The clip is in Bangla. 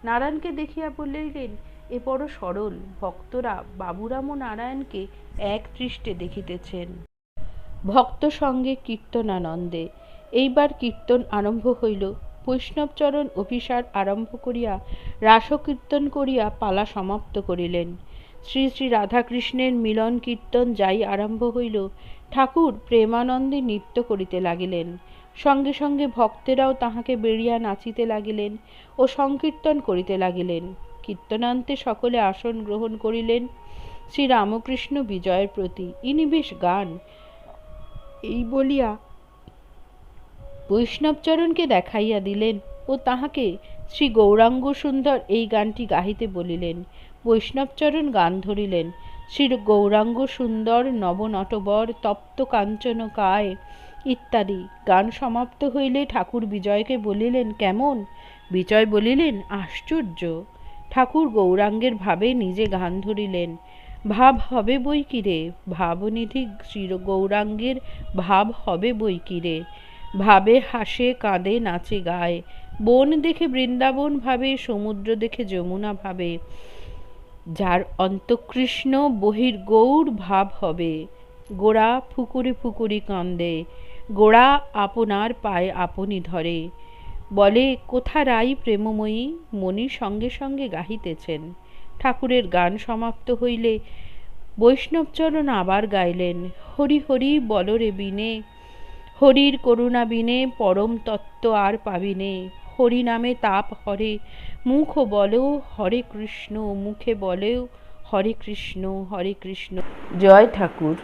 নারায়ণকে দেখিয়া বলিলেন, এ বড় সরল। ভক্তরা বাবুরাম ও নারায়ণকে এক দৃষ্টে দেখিতেছেন। ভক্ত সঙ্গে কীর্তনানন্দে। এইবার কীর্তন আরম্ভ হইল। বৈষ্ণবচরণ অভিসার আরম্ভ করিয়া রাসকীর্তন করিয়া পালা সমাপ্ত করিলেন। শ্রী শ্রী রাধাকৃষ্ণের মিলন কীর্তন যাই আরম্ভ হইল, ঠাকুর প্রেমানন্দে নৃত্য করিতে লাগিলেন। সঙ্গে সঙ্গে ভক্তেরাও তাহাকে বেড়িয়া নাচিতে লাগিলেন ও সংকীর্তন করিতে লাগিলেন। কীর্তনান্তে সকলে আসন গ্রহণ করিলেন। শ্রীরামকৃষ্ণ বিজয়ের প্রতি, ইনি বেশ গান, এই বলিয়া বৈষ্ণবচরণকে দেখাইয়া দিলেন ও তাহাকে শ্রী গৌরাঙ্গ সুন্দর এই গানটি গাহিতে বলিলেন। বৈষ্ণবচরণ গান ধরিলেন। শ্রী গৌরাঙ্গ সুন্দর নবনটবর তপ্ত কাঞ্চন কায় ইত্যাদি। গান সমাপ্ত হইলে ঠাকুর বিজয়কে বলিলেন, কেমন? বিজয় বলিলেন, আশ্চর্য। ঠাকুর গৌরাঙ্গের ভাবে নিজে গান ধরিলেন। ভাব হবে বই কিরে, ভাবনিধি শ্রী গৌরাঙ্গের ভাব হবে বই কিরে। ভাবে হাসে কাঁদে নাচে গায়, বন দেখে বৃন্দাবন ভাবে, সমুদ্র দেখে যমুনা ভাবে। যার অন্তকৃষ্ণ বহির গৌর ভাব হবে। গোড়া ফুকুরি ফুকুরি কান্দে, গোড়া আপনার পায়ে আপনি ধরে। বলে কোথা রাই প্রেমময়ী, মণি সঙ্গে সঙ্গে গাহিতেছেন। ঠাকুরের গান সমাপ্ত হইলে বৈষ্ণবচরণ আবার গাইলেন, হরি হরি বলরে বিনে, হরির করুণা বিনে পরম তত্ত্ব আর পাবিনে। হরি নামে তাপ হরে, মুখ বলো হরে কৃষ্ণ, মুখে বলেও হরে কৃষ্ণ হরে কৃষ্ণ। জয় ঠাকুর।